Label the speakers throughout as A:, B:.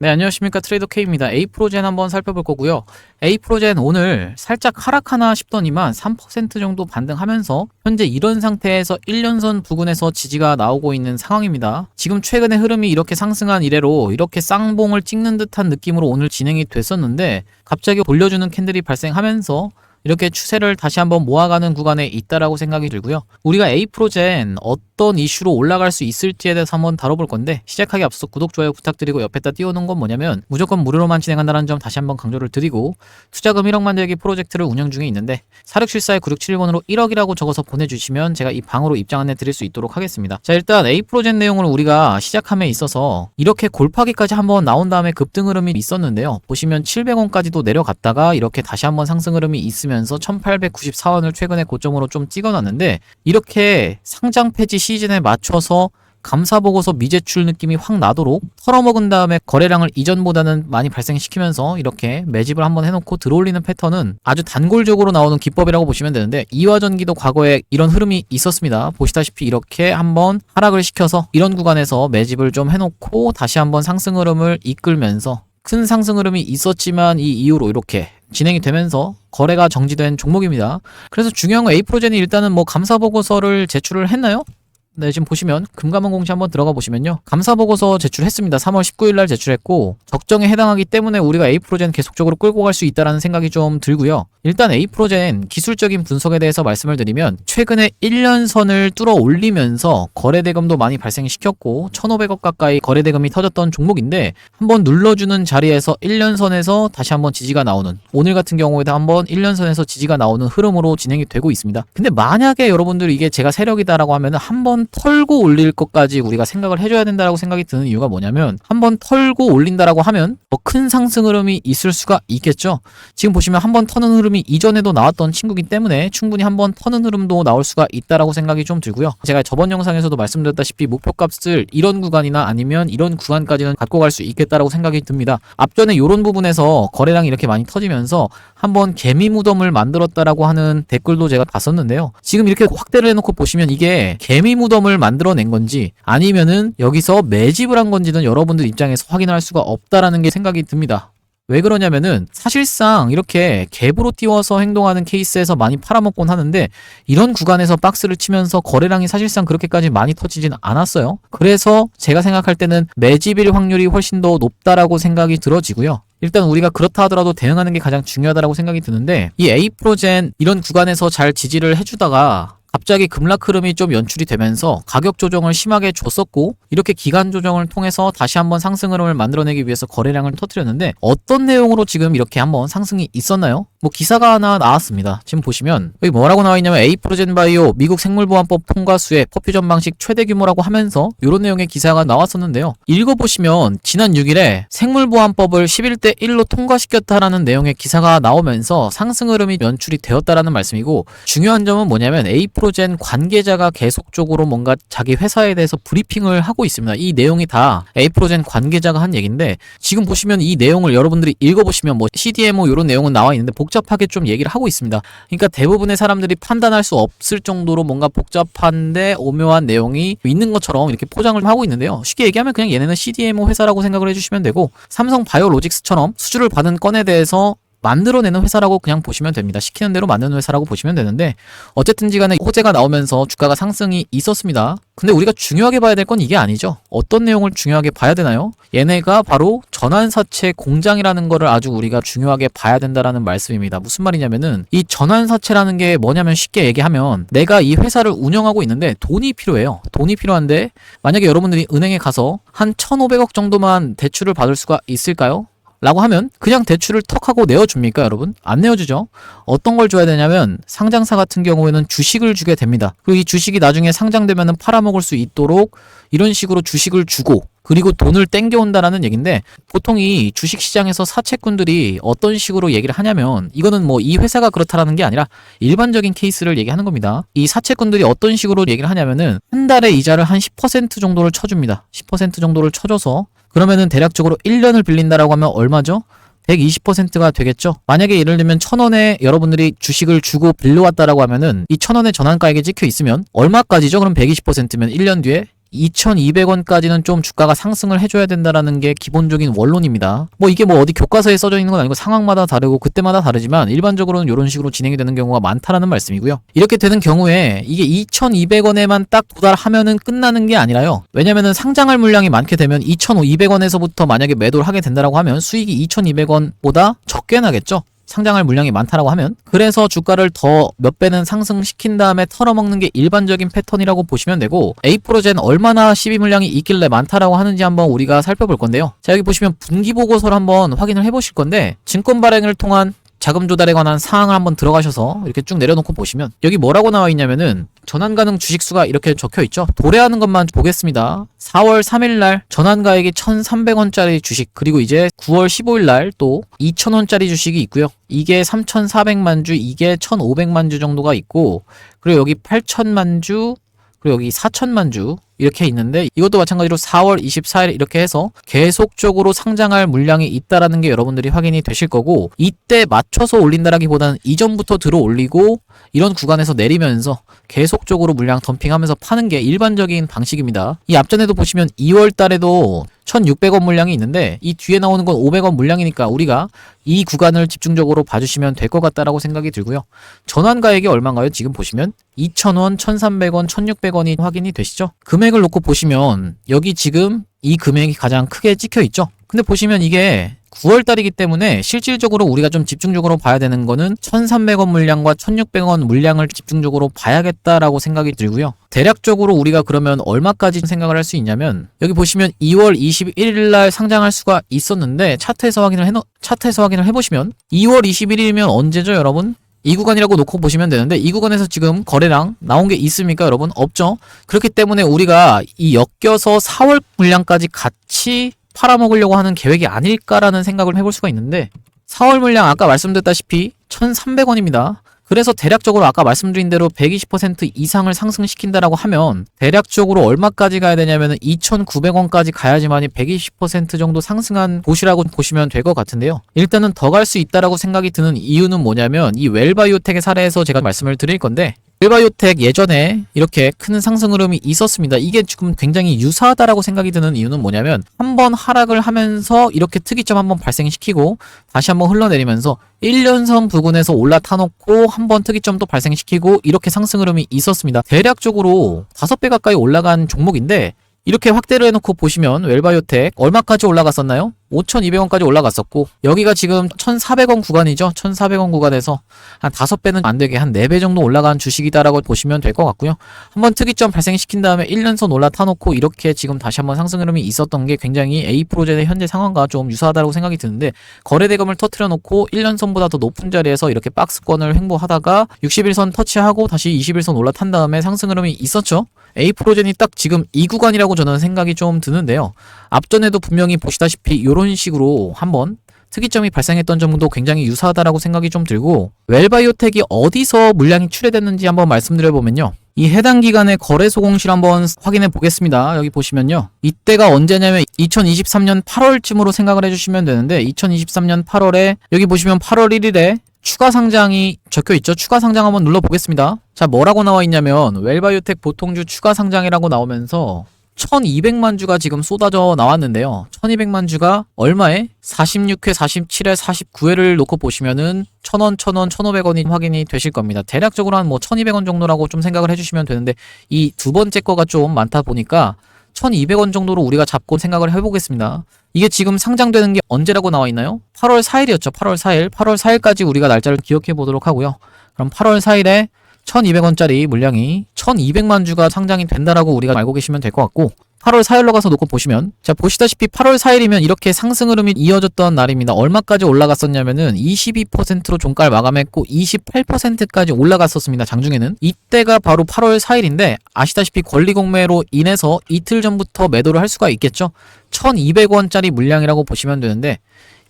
A: 네, 안녕하십니까. 트레이더 K입니다. A프로젠 한번 살펴볼 거고요. A프로젠 오늘 살짝 하락하나 싶더니만 3% 정도 반등하면서 현재 이런 상태에서 1년선 부근에서 지지가 나오고 있는 상황입니다. 지금 최근의 흐름이 이렇게 상승한 이래로 이렇게 쌍봉을 찍는 듯한 느낌으로 오늘 진행이 됐었는데 갑자기 돌려주는 캔들이 발생하면서 이렇게 추세를 다시 한번 모아가는 구간에 있다라고 생각이 들고요. 우리가 A프로젠 어떤 이슈로 올라갈 수 있을지에 대해서 한번 다뤄볼 건데 시작하기 앞서 구독, 좋아요 부탁드리고 옆에다 띄워놓은 건 뭐냐면 무조건 무료로만 진행한다는 점 다시 한번 강조를 드리고 투자금 1억 만들기 프로젝트를 운영 중에 있는데 4674-9671번으로 1억이라고 적어서 보내주시면 제가 이 방으로 입장 안내 드릴 수 있도록 하겠습니다. 자, 일단 A프로젠 내용을 우리가 시작함에 있어서 이렇게 골파기까지 한번 나온 다음에 급등 흐름이 있었는데요. 보시면 700원까지도 내려갔다가 이렇게 다시 한번 상승 흐름이 있으면서 1894원을 최근에 고점으로 좀 찍어놨는데 이렇게 상장 폐지 시즌에 맞춰서 감사보고서 미제출 느낌이 확 나도록 털어먹은 다음에 거래량을 이전보다는 많이 발생시키면서 이렇게 매집을 한번 해놓고 들어올리는 패턴은 아주 단골적으로 나오는 기법이라고 보시면 되는데 이화전기도 과거에 이런 흐름이 있었습니다. 보시다시피 이렇게 한번 하락을 시켜서 이런 구간에서 매집을 좀 해놓고 다시 한번 상승 흐름을 이끌면서 큰 상승 흐름이 있었지만 이 이후로 이렇게 진행이 되면서 거래가 정지된 종목입니다. 그래서 중요한 건 A프로젠이 일단은 뭐 감사보고서를 제출을 했나요? 네, 지금 보시면 금감원공시 한번 들어가 보시면요. 감사보고서 제출했습니다. 3월 19일날 제출했고 적정에 해당하기 때문에 우리가 A프로젠 계속적으로 끌고 갈 수 있다는 생각이 좀 들고요. 일단 A프로젠 기술적인 분석에 대해서 말씀을 드리면 최근에 1년선을 뚫어 올리면서 거래대금도 많이 발생시켰고 1,500억 가까이 거래대금이 터졌던 종목인데 한번 눌러주는 자리에서 1년선에서 다시 한번 지지가 나오는 오늘 같은 경우에도 한번 1년선에서 지지가 나오는 흐름으로 진행이 되고 있습니다. 근데 만약에 여러분들이 이게 제가 세력이다라고 하면 한번 털고 올릴 것까지 우리가 생각을 해줘야 된다라고 생각이 드는 이유가 뭐냐면 한번 털고 올린다라고 하면 더 큰 상승 흐름이 있을 수가 있겠죠. 지금 보시면 한번 터는 흐름이 이전에도 나왔던 친구기 때문에 충분히 한번 터는 흐름도 나올 수가 있다라고 생각이 좀 들고요. 제가 저번 영상에서도 말씀드렸다시피 목표값을 이런 구간이나 아니면 이런 구간까지는 갖고 갈 수 있겠다라고 생각이 듭니다. 앞전에 이런 부분에서 거래량이 이렇게 많이 터지면서 한번 개미 무덤을 만들었다라고 하는 댓글도 제가 봤었는데요. 지금 이렇게 확대를 해놓고 보시면 이게 개미 무덤을 만들어낸 건지 아니면은 여기서 매집을 한 건지는 여러분들 입장에서 확인할 수가 없다라는 게 생각이 듭니다. 왜 그러냐면은 사실상 이렇게 갭으로 띄워서 행동하는 케이스에서 많이 팔아먹곤 하는데 이런 구간에서 박스를 치면서 거래량이 사실상 그렇게까지 많이 터지진 않았어요. 그래서 제가 생각할 때는 매집일 확률이 훨씬 더 높다라고 생각이 들어지고요. 일단 우리가 그렇다 하더라도 대응하는 게 가장 중요하다고 생각이 드는데 이 A프로젠 이런 구간에서 잘 지지를 해주다가 갑자기 급락 흐름이 좀 연출이 되면서 가격 조정을 심하게 줬었고 이렇게 기간 조정을 통해서 다시 한번 상승 흐름을 만들어내기 위해서 거래량을 터뜨렸는데 어떤 내용으로 지금 이렇게 한번 상승이 있었나요? 뭐 기사가 하나 나왔습니다. 지금 보시면 여기 뭐라고 나와 있냐면 A프로젠 바이오 미국 생물보안법 통과 수혜 퍼퓨전 방식 최대 규모라고 하면서 이런 내용의 기사가 나왔었는데요. 읽어보시면 지난 6일에 생물보안법을 11대 1로 통과시켰다라는 내용의 기사가 나오면서 상승 흐름이 연출이 되었다라는 말씀이고 중요한 점은 뭐냐면 A프로젠 관계자가 계속적으로 뭔가 자기 회사에 대해서 브리핑을 하고 있습니다. 이 내용이 다 A프로젠 관계자가 한 얘기인데 지금 보시면 이 내용을 여러분들이 읽어보시면 뭐 CDMO 이런 내용은 나와 있는데 복잡하게 좀 얘기를 하고 있습니다. 그러니까 대부분의 사람들이 판단할 수 없을 정도로 뭔가 복잡한데 오묘한 내용이 있는 것처럼 이렇게 포장을 하고 있는데요. 쉽게 얘기하면 그냥 얘네는 CDMO 회사라고 생각을 해주시면 되고 삼성 바이오로직스처럼 수주를 받은 건에 대해서 만들어내는 회사라고 그냥 보시면 됩니다. 시키는 대로 만드는 회사라고 보시면 되는데 어쨌든지 간에 호재가 나오면서 주가가 상승이 있었습니다. 근데 우리가 중요하게 봐야 될 건 이게 아니죠. 어떤 내용을 중요하게 봐야 되나요? 얘네가 바로 전환사채 공장이라는 거를 아주 우리가 중요하게 봐야 된다라는 말씀입니다. 무슨 말이냐면은 이 전환사채라는 게 뭐냐면 쉽게 얘기하면 내가 이 회사를 운영하고 있는데 돈이 필요해요. 돈이 필요한데 만약에 여러분들이 은행에 가서 한 1,500억 정도만 대출을 받을 수가 있을까요? 라고 하면 그냥 대출을 턱 하고 내어줍니까 여러분? 안 내어주죠. 어떤 걸 줘야 되냐면 상장사 같은 경우에는 주식을 주게 됩니다. 그리고 이 주식이 나중에 상장되면 팔아먹을 수 있도록 이런 식으로 주식을 주고 그리고 돈을 땡겨온다라는 얘기인데 보통 이 주식시장에서 사채꾼들이 어떤 식으로 얘기를 하냐면 이거는 뭐 이 회사가 그렇다라는 게 아니라 일반적인 케이스를 얘기하는 겁니다. 이 사채꾼들이 어떤 식으로 얘기를 하냐면은 한 달에 이자를 한 10% 정도를 쳐줍니다. 10% 정도를 쳐줘서 그러면은 대략적으로 1년을 빌린다라고 하면 얼마죠? 120%가 되겠죠. 만약에 예를 들면 1,000원에 여러분들이 주식을 주고 빌려왔다라고 하면은 이 1,000원의 전환가액이 찍혀 있으면 얼마까지죠? 그럼 120%면 1년 뒤에 2200원까지는 좀 주가가 상승을 해줘야 된다라는 게 기본적인 원론입니다. 뭐 이게 뭐 어디 교과서에 써져 있는 건 아니고 상황마다 다르고 그때마다 다르지만 일반적으로는 이런 식으로 진행이 되는 경우가 많다라는 말씀이고요. 이렇게 되는 경우에 이게 2200원에만 딱 도달하면은 끝나는 게 아니라요. 왜냐면은 상장할 물량이 많게 되면 2200원에서부터 만약에 매도를 하게 된다라고 하면 수익이 2200원보다 적게 나겠죠. 상장할 물량이 많다라고 하면. 그래서 주가를 더 몇 배는 상승시킨 다음에 털어먹는 게 일반적인 패턴이라고 보시면 되고, 에이프로젠 얼마나 시비 물량이 있길래 많다라고 하는지 한번 우리가 살펴볼 건데요. 자, 여기 보시면 분기 보고서를 한번 확인을 해보실 건데, 증권 발행을 통한 자금 조달에 관한 사항을 한번 들어가셔서 이렇게 쭉 내려놓고 보시면 여기 뭐라고 나와 있냐면은 전환 가능 주식수가 이렇게 적혀 있죠. 도래하는 것만 보겠습니다. 4월 3일날 전환가액이 1,300원짜리 주식, 그리고 이제 9월 15일날 또 2,000원짜리 주식이 있고요. 이게 3,400만 주, 이게 1,500만 주 정도가 있고, 그리고 여기 8,000만 주, 그리고 여기 4,000만 주 이렇게 있는데, 이것도 마찬가지로 4월 24일 이렇게 해서 계속적으로 상장할 물량이 있다라는 게 여러분들이 확인이 되실 거고, 이때 맞춰서 올린다라기보다는 이전부터 들어 올리고 이런 구간에서 내리면서 계속적으로 물량 덤핑하면서 파는 게 일반적인 방식입니다. 이 앞전에도 보시면 2월 달에도 1,600원 물량이 있는데 이 뒤에 나오는 건 500원 물량이니까 우리가 이 구간을 집중적으로 봐주시면 될 것 같다라고 생각이 들고요. 전환가액이 얼마인가요? 지금 보시면 2,000원, 1,300원, 1,600원이 확인이 되시죠? 금액을 놓고 보시면 여기 지금 이 금액이 가장 크게 찍혀 있죠? 근데 보시면 이게 9월 달이기 때문에 실질적으로 우리가 좀 집중적으로 봐야 되는 거는 1,300원 물량과 1,600원 물량을 집중적으로 봐야겠다라고 생각이 들고요. 대략적으로 우리가 그러면 얼마까지 생각을 할 수 있냐면, 여기 보시면 2월 21일 날 상장할 수가 있었는데 차트에서 확인을 해보시면 2월 21일이면 언제죠, 여러분? 이 구간이라고 놓고 보시면 되는데, 이 구간에서 지금 거래량 나온 게 있습니까, 여러분? 없죠? 그렇기 때문에 우리가 이 엮여서 4월 물량까지 같이 팔아먹으려고 하는 계획이 아닐까라는 생각을 해볼 수가 있는데, 4월 물량 아까 말씀드렸다시피 1,300원입니다. 그래서 대략적으로 아까 말씀드린 대로 120% 이상을 상승시킨다라고 하면 대략적으로 얼마까지 가야 되냐면 2,900원까지 가야지만이 120% 정도 상승한 곳이라고 보시면 될 것 같은데요. 일단은 더 갈 수 있다라고 생각이 드는 이유는 뭐냐면, 이 웰바이오텍의 사례에서 제가 말씀을 드릴 건데, 웰바이오텍 예전에 이렇게 큰 상승 흐름이 있었습니다. 이게 지금 굉장히 유사하다라고 생각이 드는 이유는 뭐냐면, 한번 하락을 하면서 이렇게 특이점 한번 발생시키고 다시 한번 흘러내리면서 1년선 부근에서 올라타놓고 한번 특이점도 발생시키고 이렇게 상승 흐름이 있었습니다. 대략적으로 5배 가까이 올라간 종목인데, 이렇게 확대를 해놓고 보시면 웰바이오텍 얼마까지 올라갔었나요? 5,200원까지 올라갔었고, 여기가 지금 1,400원 구간이죠. 1,400원 구간에서 한 5배는 안 되게 한 4배 정도 올라간 주식이다라고 보시면 될 것 같고요. 한번 특이점 발생시킨 다음에 1년선 올라타놓고 이렇게 지금 다시 한번 상승 흐름이 있었던 게 굉장히 에이프로젠의 현재 상황과 좀 유사하다고 생각이 드는데, 거래대금을 터트려 놓고 1년선보다 더 높은 자리에서 이렇게 박스권을 횡보하다가 60일선 터치하고 다시 21선 올라탄 다음에 상승 흐름이 있었죠. 에이프로젠이 딱 지금 이 구간이라고 저는 생각이 좀 드는데요. 앞전에도 분명히 보시다시피 이런 식으로 한번 특이점이 발생했던 점도 굉장히 유사하다라고 생각이 좀 들고, 웰바이오텍이 어디서 물량이 출회됐는지 한번 말씀드려보면요. 이 해당 기간의 거래소 공시를 한번 확인해 보겠습니다. 여기 보시면요. 이때가 언제냐면 2023년 8월쯤으로 생각을 해주시면 되는데, 2023년 8월에 여기 보시면 8월 1일에 추가 상장이 적혀 있죠. 추가 상장 한번 눌러보겠습니다. 자, 뭐라고 나와 있냐면 웰바이오텍 보통주 추가 상장이라고 나오면서 1,200만 주가 지금 쏟아져 나왔는데요. 1,200만 주가 얼마에? 46회, 47회, 49회를 놓고 보시면은 1,000원, 1,000원, 1,500원이 확인이 되실 겁니다. 대략적으로 한 뭐 1,200원 정도라고 좀 생각을 해주시면 되는데, 이 두 번째 거가 좀 많다 보니까 1,200원 정도로 우리가 잡고 생각을 해보겠습니다. 이게 지금 상장되는 게 언제라고 나와 있나요? 8월 4일이었죠. 8월 4일. 8월 4일까지 우리가 날짜를 기억해 보도록 하고요. 그럼 8월 4일에 1,200원짜리 물량이 1,200만 주가 상장이 된다라고 우리가 알고 계시면 될 것 같고, 8월 4일로 가서 놓고 보시면, 자, 보시다시피 8월 4일이면 이렇게 상승 흐름이 이어졌던 날입니다. 얼마까지 올라갔었냐면은 22%로 종가를 마감했고 28%까지 올라갔었습니다. 장중에는. 이때가 바로 8월 4일인데 아시다시피 권리공매로 인해서 이틀 전부터 매도를 할 수가 있겠죠. 1,200원짜리 물량이라고 보시면 되는데,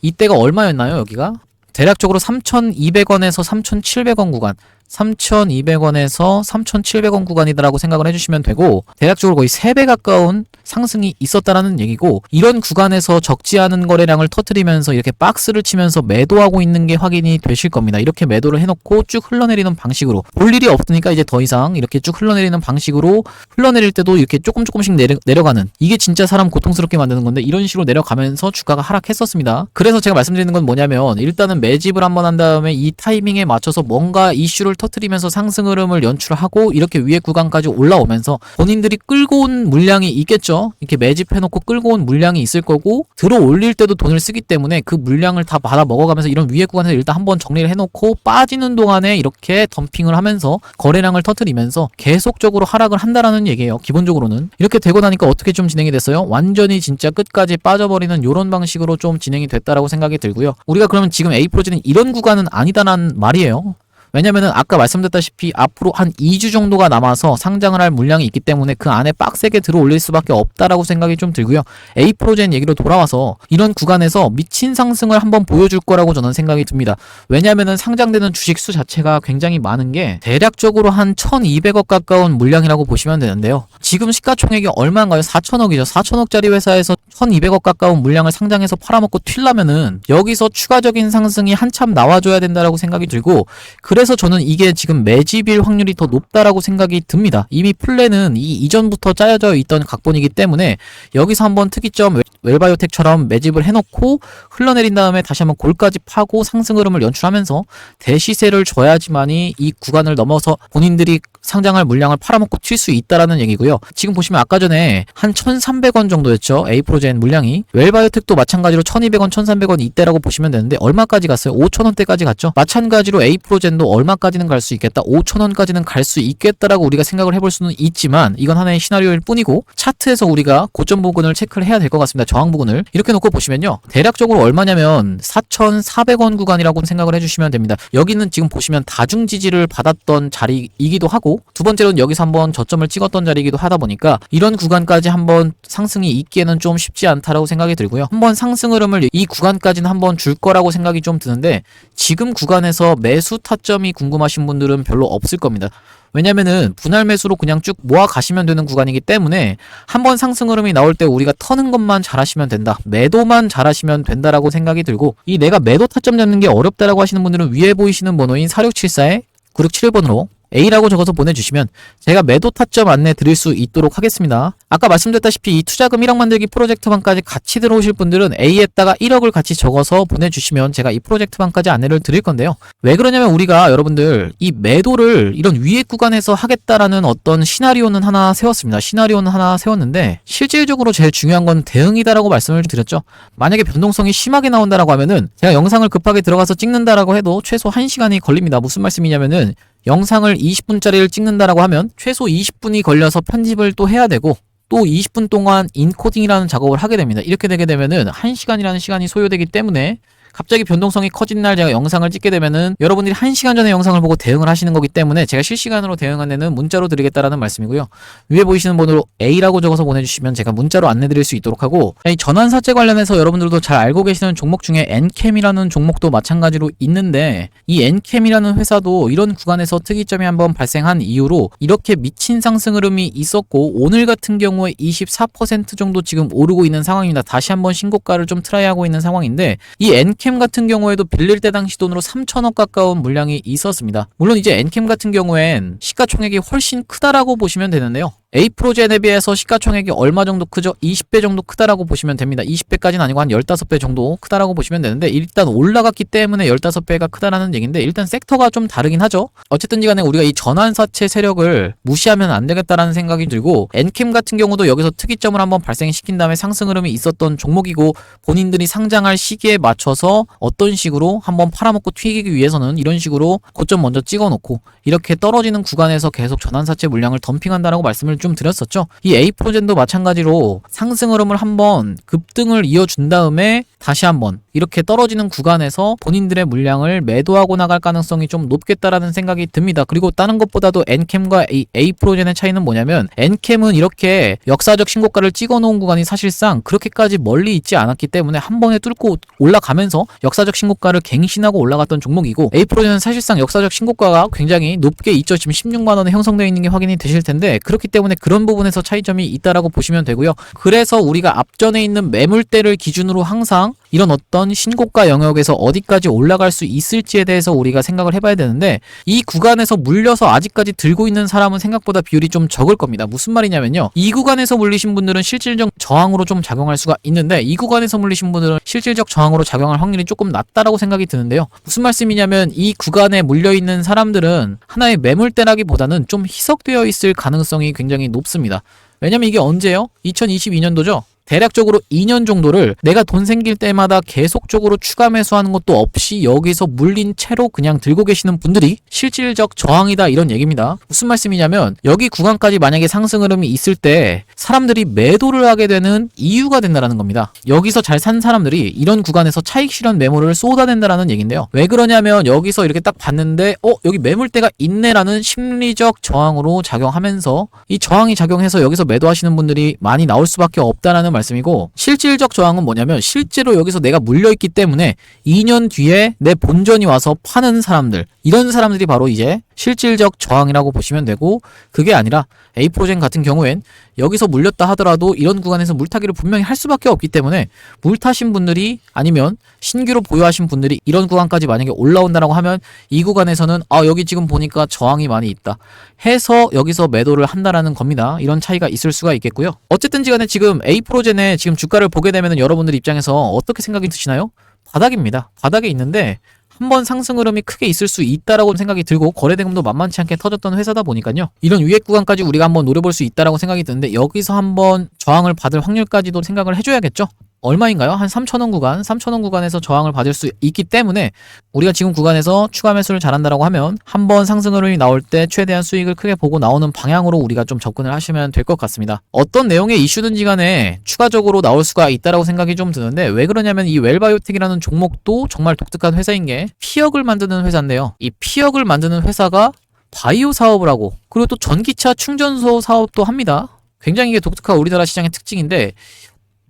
A: 이때가 얼마였나요? 여기가 대략적으로 3,200원에서 3,700원 구간, 3,200원에서 3,700원 구간이다라고 생각을 해주시면 되고, 대략적으로 거의 3배 가까운 상승이 있었다라는 얘기고, 이런 구간에서 적지 않은 거래량을 터뜨리면서 이렇게 박스를 치면서 매도하고 있는 게 확인이 되실 겁니다. 이렇게 매도를 해놓고 쭉 흘러내리는 방식으로, 볼 일이 없으니까 이제 더 이상 이렇게 쭉 흘러내리는 방식으로, 흘러내릴 때도 이렇게 조금씩 내려가는, 이게 진짜 사람 고통스럽게 만드는 건데, 이런 식으로 내려가면서 주가가 하락했었습니다. 그래서 제가 말씀드리는 건 뭐냐면, 일단은 매집을 한번 한 다음에 이 타이밍에 맞춰서 뭔가 이슈를 터뜨리면서 상승 흐름을 연출하고 이렇게 위에 구간까지 올라오면서 본인들이 끌고 온 물량이 있겠죠. 이렇게 매집해놓고 끌고 온 물량이 있을 거고, 들어 올릴 때도 돈을 쓰기 때문에 그 물량을 다 받아 먹어가면서 이런 위에 구간에서 일단 한번 정리를 해놓고 빠지는 동안에 이렇게 덤핑을 하면서 거래량을 터뜨리면서 계속적으로 하락을 한다라는 얘기예요. 기본적으로는 이렇게 되고 나니까 어떻게 좀 진행이 됐어요? 완전히 진짜 끝까지 빠져버리는 요런 방식으로 좀 진행이 됐다라고 생각이 들고요. 우리가 그러면 지금 A프로제는 이런 구간은 아니다라는 말이에요. 왜냐면은 아까 말씀드렸다시피 앞으로 한 2주 정도가 남아서 상장을 할 물량이 있기 때문에 그 안에 빡세게 들어 올릴 수밖에 없다라고 생각이 좀 들고요. A프로젠 얘기로 돌아와서 이런 구간에서 미친 상승을 한번 보여줄 거라고 저는 생각이 듭니다. 왜냐면은 상장되는 주식 수 자체가 굉장히 많은 게 대략적으로 한 1,200억 가까운 물량이라고 보시면 되는데요. 지금 시가총액이 얼마인가요? 4천억이죠. 4천억짜리 회사에서 1,200억 가까운 물량을 상장해서 팔아먹고 튀려면은 여기서 추가적인 상승이 한참 나와줘야 된다라고 생각이 들고, 그래서 저는 이게 지금 매집일 확률이 더 높다라고 생각이 듭니다. 이미 플랜은 이전부터 짜여져 있던 각본이기 때문에 여기서 한번 특이점 웰바이오텍처럼 매집을 해놓고 흘러내린 다음에 다시 한번 골까지 파고 상승 흐름을 연출하면서 대시세를 줘야지만이 이 구간을 넘어서 본인들이 상장할 물량을 팔아먹고 튈 수 있다라는 얘기고요. 지금 보시면 아까 전에 한 1,300원 정도였죠. A프로젠 물량이. 웰바이오텍도 마찬가지로 1,200원, 1,300원 이때라고 보시면 되는데 얼마까지 갔어요? 5,000원대까지 갔죠. 마찬가지로 A프로젠도 얼마까지는 갈 수 있겠다, 5,000원까지는 갈 수 있겠다라고 우리가 생각을 해볼 수는 있지만 이건 하나의 시나리오일 뿐이고, 차트에서 우리가 고점 부근을 체크를 해야 될 것 같습니다. 저항 부근을 이렇게 놓고 보시면요, 대략적으로 얼마냐면 4,400원 구간이라고 생각을 해주시면 됩니다. 여기는 지금 보시면 다중 지지를 받았던 자리이기도 하고, 두 번째로는 여기서 한번 저점을 찍었던 자리이기도 하다 보니까 이런 구간까지 한번 상승이 있기에는 좀 쉽지 않다라고 생각이 들고요. 한번 상승 흐름을 이 구간까지는 한번 줄 거라고 생각이 좀 드는데, 지금 구간에서 매수 타점이 궁금하신 분들은 별로 없을 겁니다. 왜냐면은 분할 매수로 그냥 쭉 모아 가시면 되는 구간이기 때문에 한번 상승 흐름이 나올 때 우리가 터는 것만 잘하시면 된다, 매도만 잘하시면 된다라고 생각이 들고, 이 내가 매도 타점 잡는 게 어렵다라고 하시는 분들은 위에 보이시는 번호인 4674에 9671번으로 A라고 적어서 보내주시면 제가 매도 타점 안내 드릴 수 있도록 하겠습니다. 아까 말씀드렸다시피 이 투자금 1억 만들기 프로젝트방까지 같이 들어오실 분들은 A에다가 1억을 같이 적어서 보내주시면 제가 이 프로젝트방까지 안내를 드릴 건데요. 왜 그러냐면 우리가 여러분들 이 매도를 이런 위에 구간에서 하겠다라는 어떤 시나리오는 하나 세웠습니다. 시나리오는 하나 세웠는데 실질적으로 제일 중요한 건 대응이다라고 말씀을 드렸죠. 만약에 변동성이 심하게 나온다라고 하면은 제가 영상을 급하게 들어가서 찍는다라고 해도 최소 1시간이 걸립니다. 무슨 말씀이냐면은 영상을 20분짜리를 찍는다라고 하면 최소 20분이 걸려서 편집을 또 해야 되고, 또 20분 동안 인코딩이라는 작업을 하게 됩니다. 이렇게 되게 되면은 1시간이라는 시간이 소요되기 때문에 갑자기 변동성이 커진 날 제가 영상을 찍게 되면은 여러분들이 1시간 전에 영상을 보고 대응을 하시는 거기 때문에 제가 실시간으로 대응 안내는 문자로 드리겠다라는 말씀이고요. 위에 보이시는 번호로 A라고 적어서 보내주시면 제가 문자로 안내 드릴 수 있도록 하고, 이 전환사채 관련해서 여러분들도 잘 알고 계시는 종목 중에 엔캠이라는 종목도 마찬가지로 있는데, 이 엔캠이라는 회사도 이런 구간에서 특이점이 한번 발생한 이후로 이렇게 미친 상승 흐름이 있었고, 오늘 같은 경우에 24% 정도 지금 오르고 있는 상황입니다. 다시 한번 신고가를 좀 트라이하고 있는 상황인데, 이 엔캠 같은 경우에도 빌릴 때 당시 돈으로 3천억 가까운 물량이 있었습니다. 물론 이제 엔캠 같은 경우엔 시가총액이 훨씬 크다라고 보시면 되는데요. A프로젠에 비해서 시가총액이 얼마 정도 크죠? 20배 정도 크다라고 보시면 됩니다. 20배까지는 아니고 한 15배 정도 크다라고 보시면 되는데, 일단 올라갔기 때문에 15배가 크다라는 얘기인데, 일단 섹터가 좀 다르긴 하죠. 어쨌든지 간에 우리가 이 전환사채 세력을 무시하면 안 되겠다라는 생각이 들고, 엔캠 같은 경우도 여기서 특이점을 한번 발생시킨 다음에 상승 흐름이 있었던 종목이고, 본인들이 상장할 시기에 맞춰서 어떤 식으로 한번 팔아먹고 튀기기 위해서는 이런 식으로 고점 먼저 찍어놓고 이렇게 떨어지는 구간에서 계속 전환사채 물량을 덤핑한다라고 말씀을 좀 드렸었죠. 이 A프로젠도 마찬가지로 상승 흐름을 한번 급등을 이어준 다음에 다시 한번 이렇게 떨어지는 구간에서 본인들의 물량을 매도하고 나갈 가능성이 좀 높겠다라는 생각이 듭니다. 그리고 다른 것보다도 엔캠과 에이프로젠의 차이는 뭐냐면 엔캠은 이렇게 역사적 신고가를 찍어놓은 구간이 사실상 그렇게까지 멀리 있지 않았기 때문에 한 번에 뚫고 올라가면서 역사적 신고가를 갱신하고 올라갔던 종목이고, 에이프로젠은 사실상 역사적 신고가가 굉장히 높게 있죠. 지금 16만원에 형성되어 있는 게 확인이 되실 텐데, 그렇기 때문에 그런 부분에서 차이점이 있다라고 보시면 되고요. 그래서 우리가 앞전에 있는 매물대를 기준으로 항상 이런 어떤 신고가 영역에서 어디까지 올라갈 수 있을지에 대해서 우리가 생각을 해봐야 되는데, 이 구간에서 물려서 아직까지 들고 있는 사람은 생각보다 비율이 좀 적을 겁니다. 무슨 말이냐면요, 이 구간에서 물리신 분들은 실질적 저항으로 좀 작용할 수가 있는데, 이 구간에서 물리신 분들은 실질적 저항으로 작용할 확률이 조금 낮다라고 생각이 드는데요. 무슨 말씀이냐면, 이 구간에 물려있는 사람들은 하나의 매물대라기보다는 좀 희석되어 있을 가능성이 굉장히 높습니다. 왜냐면 이게 언제요? 2022년도죠. 대략적으로 2년 정도를 내가 돈 생길 때마다 계속적으로 추가 매수하는 것도 없이 여기서 물린 채로 그냥 들고 계시는 분들이 실질적 저항이다, 이런 얘기입니다. 무슨 말씀이냐면, 여기 구간까지 만약에 상승 흐름이 있을 때 사람들이 매도를 하게 되는 이유가 된다는 겁니다. 여기서 잘 산 사람들이 이런 구간에서 차익 실현 매물을 쏟아낸다는 얘기인데요. 왜 그러냐면, 여기서 이렇게 딱 봤는데 여기 매물대가 있네라는 심리적 저항으로 작용하면서, 이 저항이 작용해서 여기서 매도하시는 분들이 많이 나올 수밖에 없다라는 말씀이고, 실질적 저항은 뭐냐면, 실제로 여기서 내가 물려있기 때문에 2년 뒤에 내 본전이 와서 파는 사람들, 이런 사람들이 바로 이제 실질적 저항이라고 보시면 되고, 그게 아니라 에이프로젠 같은 경우엔 여기서 물렸다 하더라도 이런 구간에서 물타기를 분명히 할 수밖에 없기 때문에, 물타신 분들이 아니면 신규로 보유하신 분들이 이런 구간까지 만약에 올라온다라고 하면, 이 구간에서는 여기 지금 보니까 저항이 많이 있다 해서 여기서 매도를 한다라는 겁니다. 이런 차이가 있을 수가 있겠고요. 어쨌든지 간에 지금 에이프로젠의 지금 주가를 보게 되면 여러분들 입장에서 어떻게 생각이 드시나요? 바닥입니다. 바닥에 있는데 한번 상승 흐름이 크게 있을 수 있다라고 생각이 들고, 거래대금도 만만치 않게 터졌던 회사다 보니까요, 이런 위에 구간까지 우리가 한번 노려볼 수 있다라고 생각이 드는데, 여기서 한번 저항을 받을 확률까지도 생각을 해줘야겠죠. 얼마인가요? 한 3,000원 구간, 3,000원 구간에서 저항을 받을 수 있기 때문에, 우리가 지금 구간에서 추가 매수를 잘한다라고 하면 한번 상승 흐름이 나올 때 최대한 수익을 크게 보고 나오는 방향으로 우리가 좀 접근을 하시면 될 것 같습니다. 어떤 내용의 이슈든지 간에 추가적으로 나올 수가 있다라고 생각이 좀 드는데, 왜 그러냐면 이 웰바이오텍이라는 종목도 정말 독특한 회사인 게, 피혁을 만드는 회사인데요, 이 피혁을 만드는 회사가 바이오 사업을 하고, 그리고 또 전기차 충전소 사업도 합니다. 굉장히 이게 독특한 우리나라 시장의 특징인데,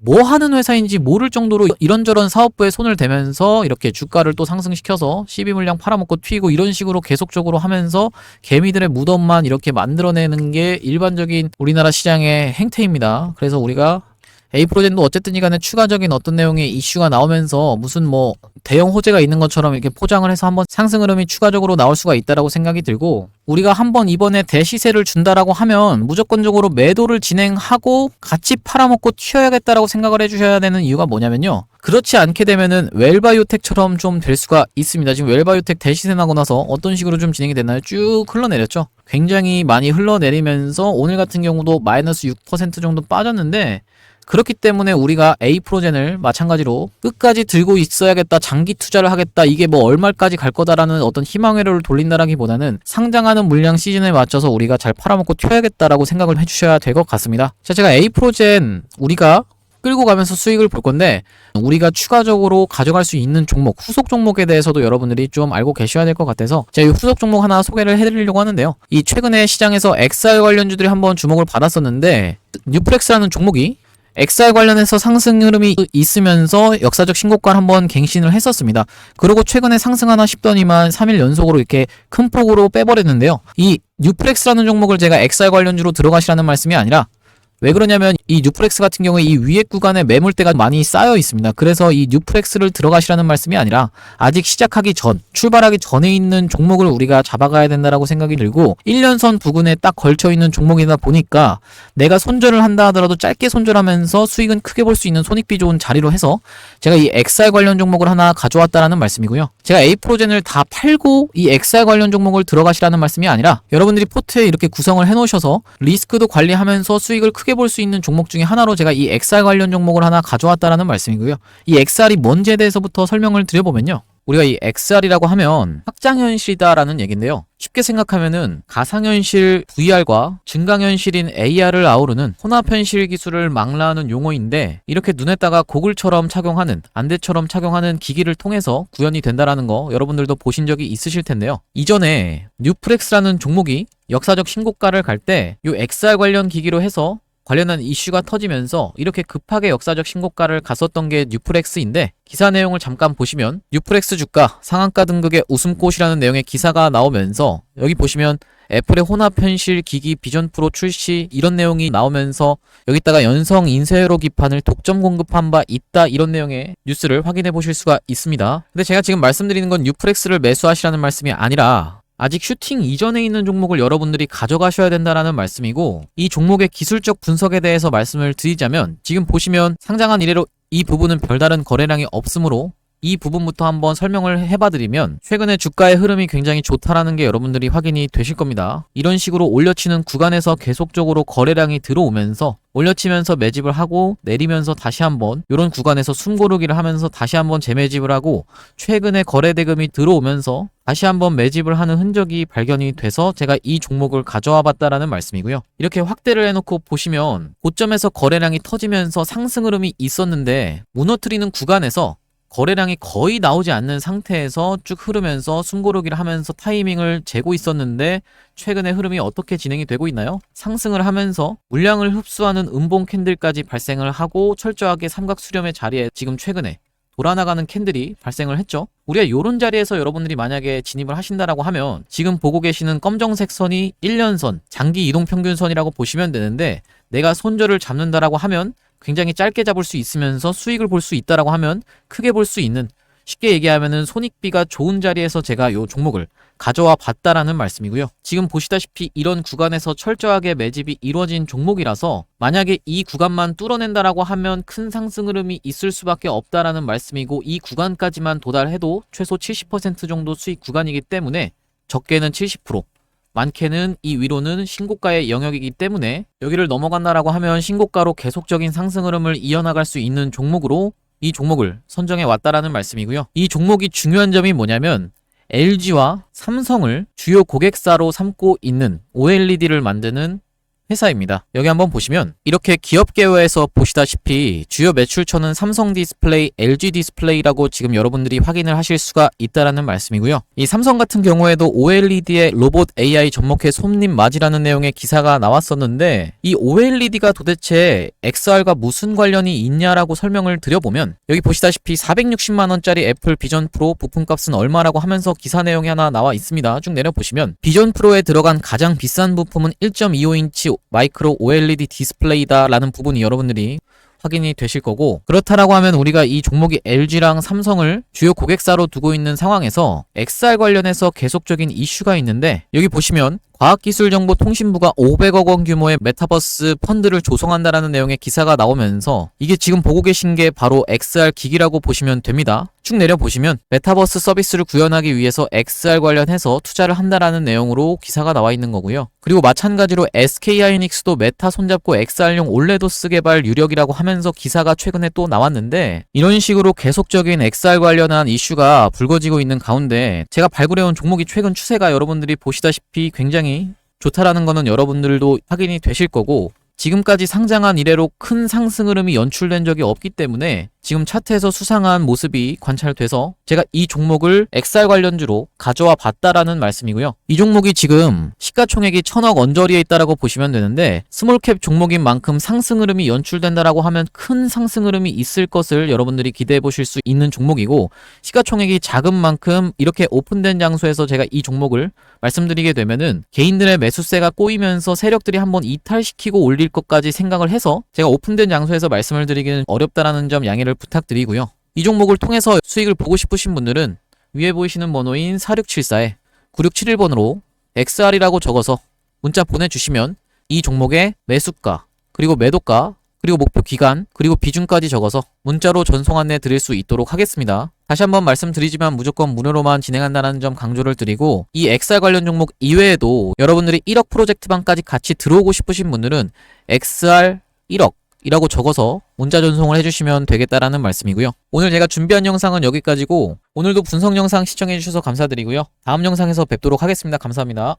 A: 뭐 하는 회사인지 모를 정도로 이런저런 사업부에 손을 대면서 이렇게 주가를 또 상승시켜서 12물량 팔아먹고 튀고, 이런 식으로 계속적으로 하면서 개미들의 무덤만 이렇게 만들어내는 게 일반적인 우리나라 시장의 행태입니다. 그래서 우리가 에이프로젠도 어쨌든 간에 추가적인 어떤 내용의 이슈가 나오면서 무슨 뭐 대형 호재가 있는 것처럼 이렇게 포장을 해서 한번 상승 흐름이 추가적으로 나올 수가 있다라고 생각이 들고, 우리가 한번 이번에 대시세를 준다라고 하면 무조건적으로 매도를 진행하고 같이 팔아먹고 튀어야겠다라고 생각을 해주셔야 되는 이유가 뭐냐면요, 그렇지 않게 되면은 웰바이오텍처럼 좀 될 수가 있습니다. 지금 웰바이오텍 대시세 나고 나서 어떤 식으로 좀 진행이 됐나요? 쭉 흘러내렸죠. 굉장히 많이 흘러내리면서 오늘 같은 경우도 마이너스 6% 정도 빠졌는데, 그렇기 때문에 우리가 에이프로젠을 마찬가지로 끝까지 들고 있어야겠다, 장기 투자를 하겠다, 이게 뭐 얼마까지 갈 거다라는 어떤 희망회로를 돌린다라기보다는 상장하는 물량 시즌에 맞춰서 우리가 잘 팔아먹고 튀어야겠다라고 생각을 해주셔야 될 것 같습니다. 자, 제가 에이프로젠 우리가 끌고 가면서 수익을 볼 건데, 우리가 추가적으로 가져갈 수 있는 종목, 후속 종목에 대해서도 여러분들이 좀 알고 계셔야 될 것 같아서 제가 이 후속 종목 하나 소개를 해드리려고 하는데요, 이 최근에 시장에서 XR 관련주들이 한번 주목을 받았었는데, 뉴프렉스라는 종목이 XR 관련해서 상승 흐름이 있으면서 역사적 신고가를 한번 갱신을 했었습니다. 그리고 최근에 상승하나 싶더니만 3일 연속으로 이렇게 큰 폭으로 빼버렸는데요, 이 뉴프렉스라는 종목을 제가 XR 관련주로 들어가시라는 말씀이 아니라, 왜 그러냐면 이 뉴프렉스 같은 경우에 이 위에 구간에 매물대가 많이 쌓여 있습니다. 그래서 이 뉴프렉스를 들어가시라는 말씀이 아니라, 아직 시작하기 전, 출발하기 전에 있는 종목을 우리가 잡아가야 된다라고 생각이 들고, 1년선 부근에 딱 걸쳐 있는 종목이다 보니까 내가 손절을 한다 하더라도 짧게 손절하면서 수익은 크게 볼 수 있는 손익비 좋은 자리로 해서 제가 이 XR 관련 종목을 하나 가져왔다라는 말씀이고요. 제가 에이프로젠을 다 팔고 이 XR 관련 종목을 들어가시라는 말씀이 아니라, 여러분들이 포트에 이렇게 구성을 해 놓으셔서 리스크도 관리하면서 수익을 크게 볼 수 있는 종목 중에 하나로 제가 이 XR 관련 종목을 하나 가져왔다라는 말씀이고요. 이 XR이 뭔지에 대해서부터 설명을 드려보면요, 우리가 이 XR이라고 하면 확장현실이다라는 얘기인데요. 쉽게 생각하면은 가상현실 VR과 증강현실인 AR을 아우르는 혼합현실 기술을 망라하는 용어인데, 이렇게 눈에다가 고글처럼 착용하는, 안대처럼 착용하는 기기를 통해서 구현이 된다라는 거 여러분들도 보신 적이 있으실 텐데요. 이전에 뉴프렉스라는 종목이 역사적 신고가를 갈 때 이 XR 관련 기기로 해서 관련한 이슈가 터지면서 이렇게 급하게 역사적 신고가를 갔었던 게 뉴프렉스인데, 기사 내용을 잠깐 보시면 뉴프렉스 주가 상한가 등극의 웃음꽃이라는 내용의 기사가 나오면서, 여기 보시면 애플의 혼합현실 기기 비전 프로 출시 이런 내용이 나오면서 여기다가 연성 인쇄회로 기판을 독점 공급한 바 있다 이런 내용의 뉴스를 확인해 보실 수가 있습니다. 근데 제가 지금 말씀드리는 건 뉴프렉스를 매수하시라는 말씀이 아니라 아직 슈팅 이전에 있는 종목을 여러분들이 가져가셔야 된다라는 말씀이고, 이 종목의 기술적 분석에 대해서 말씀을 드리자면, 지금 보시면 상장한 이래로 이 부분은 별다른 거래량이 없으므로 이 부분부터 한번 설명을 해봐드리면, 최근에 주가의 흐름이 굉장히 좋다라는 게 여러분들이 확인이 되실 겁니다. 이런 식으로 올려치는 구간에서 계속적으로 거래량이 들어오면서 올려치면서 매집을 하고 내리면서 다시 한번 이런 구간에서 숨고르기를 하면서 다시 한번 재매집을 하고, 최근에 거래 대금이 들어오면서 다시 한번 매집을 하는 흔적이 발견이 돼서 제가 이 종목을 가져와 봤다라는 말씀이고요. 이렇게 확대를 해놓고 보시면 고점에서 거래량이 터지면서 상승 흐름이 있었는데, 무너뜨리는 구간에서 거래량이 거의 나오지 않는 상태에서 쭉 흐르면서 숨고르기를 하면서 타이밍을 재고 있었는데, 최근에 흐름이 어떻게 진행이 되고 있나요? 상승을 하면서 물량을 흡수하는 음봉 캔들까지 발생을 하고 철저하게 삼각 수렴의 자리에 지금 최근에 돌아나가는 캔들이 발생을 했죠. 우리가 이런 자리에서 여러분들이 만약에 진입을 하신다라고 하면, 지금 보고 계시는 검정색 선이 1년선 장기 이동평균선이라고 보시면 되는데, 내가 손절을 잡는다라고 하면 굉장히 짧게 잡을 수 있으면서 수익을 볼 수 있다라고 하면 크게 볼 수 있는, 쉽게 얘기하면은 손익비가 좋은 자리에서 제가 이 종목을 가져와 봤다라는 말씀이고요. 지금 보시다시피 이런 구간에서 철저하게 매집이 이루어진 종목이라서 만약에 이 구간만 뚫어낸다라고 하면 큰 상승 흐름이 있을 수밖에 없다라는 말씀이고, 이 구간까지만 도달해도 최소 70% 정도 수익 구간이기 때문에 적게는 70%, 많게는 이 위로는 신고가의 영역이기 때문에 여기를 넘어간다라고 하면 신고가로 계속적인 상승 흐름을 이어나갈 수 있는 종목으로 이 종목을 선정해 왔다라는 말씀이고요. 이 종목이 중요한 점이 뭐냐면, LG와 삼성을 주요 고객사로 삼고 있는 OLED를 만드는 회사입니다. 여기 한번 보시면 이렇게 기업 개요에서 보시다시피 주요 매출처는 삼성 디스플레이, LG 디스플레이라고 지금 여러분들이 확인을 하실 수가 있다라는 말씀이고요. 이 삼성 같은 경우에도 OLED의 로봇 AI 접목해 손님 맞이라는 내용의 기사가 나왔었는데, 이 OLED가 도대체 XR과 무슨 관련이 있냐라고 설명을 드려보면, 여기 보시다시피 460만원짜리 애플 비전 프로 부품값은 얼마라고 하면서 기사 내용이 하나 나와 있습니다. 쭉 내려보시면 비전 프로에 들어간 가장 비싼 부품은 1.25인치 마이크로 OLED 디스플레이다 라는 부분이 여러분들이 확인이 되실 거고, 그렇다라고 하면 우리가 이 종목이 LG랑 삼성을 주요 고객사로 두고 있는 상황에서 XR 관련해서 계속적인 이슈가 있는데, 여기 보시면 과학기술정보통신부가 500억 원 규모의 메타버스 펀드를 조성한다라는 내용의 기사가 나오면서, 이게 지금 보고 계신 게 바로 XR 기기라고 보시면 됩니다. 쭉 내려보시면 메타버스 서비스를 구현하기 위해서 XR 관련해서 투자를 한다라는 내용으로 기사가 나와 있는 거고요. 그리고 마찬가지로 SK하이닉스도 메타 손잡고 XR용 올레도스 개발 유력이라고 하면서 기사가 최근에 또 나왔는데, 이런 식으로 계속적인 XR 관련한 이슈가 불거지고 있는 가운데 제가 발굴해온 종목이 최근 추세가 여러분들이 보시다시피 굉장히 좋다라는 거는 여러분들도 확인이 되실 거고, 지금까지 상장한 이래로 큰 상승 흐름이 연출된 적이 없기 때문에 지금 차트에서 수상한 모습이 관찰돼서 제가 이 종목을 XR 관련주로 가져와 봤다라는 말씀이고요. 이 종목이 지금 시가총액이 1000억 언저리에 있다라고 보시면 되는데, 스몰캡 종목인 만큼 상승 흐름이 연출된다라고 하면 큰 상승 흐름이 있을 것을 여러분들이 기대해 보실 수 있는 종목이고, 시가총액이 작은 만큼 이렇게 오픈된 장소에서 제가 이 종목을 말씀드리게 되면은 개인들의 매수세가 꼬이면서 세력들이 한번 이탈시키고 올릴 것까지 생각을 해서 제가 오픈된 장소에서 말씀을 드리기는 어렵다라는 점 양해를 부탁드리고요. 이 종목을 통해서 수익을 보고 싶으신 분들은 위에 보이시는 번호인 4674에 9671번으로 XR이라고 적어서 문자 보내주시면 이 종목의 매수가, 그리고 매도가, 그리고 목표 기간, 그리고 비중까지 적어서 문자로 전송 안내 드릴 수 있도록 하겠습니다. 다시 한번 말씀드리지만 무조건 무료로만 진행한다는 점 강조를 드리고, 이 XR 관련 종목 이외에도 여러분들이 1억 프로젝트방까지 같이 들어오고 싶으신 분들은 XR 1억, 이라고 적어서 문자 전송을 해주시면 되겠다라는 말씀이고요. 오늘 제가 준비한 영상은 여기까지고 오늘도 분석 영상 시청해주셔서 감사드리고요. 다음 영상에서 뵙도록 하겠습니다. 감사합니다.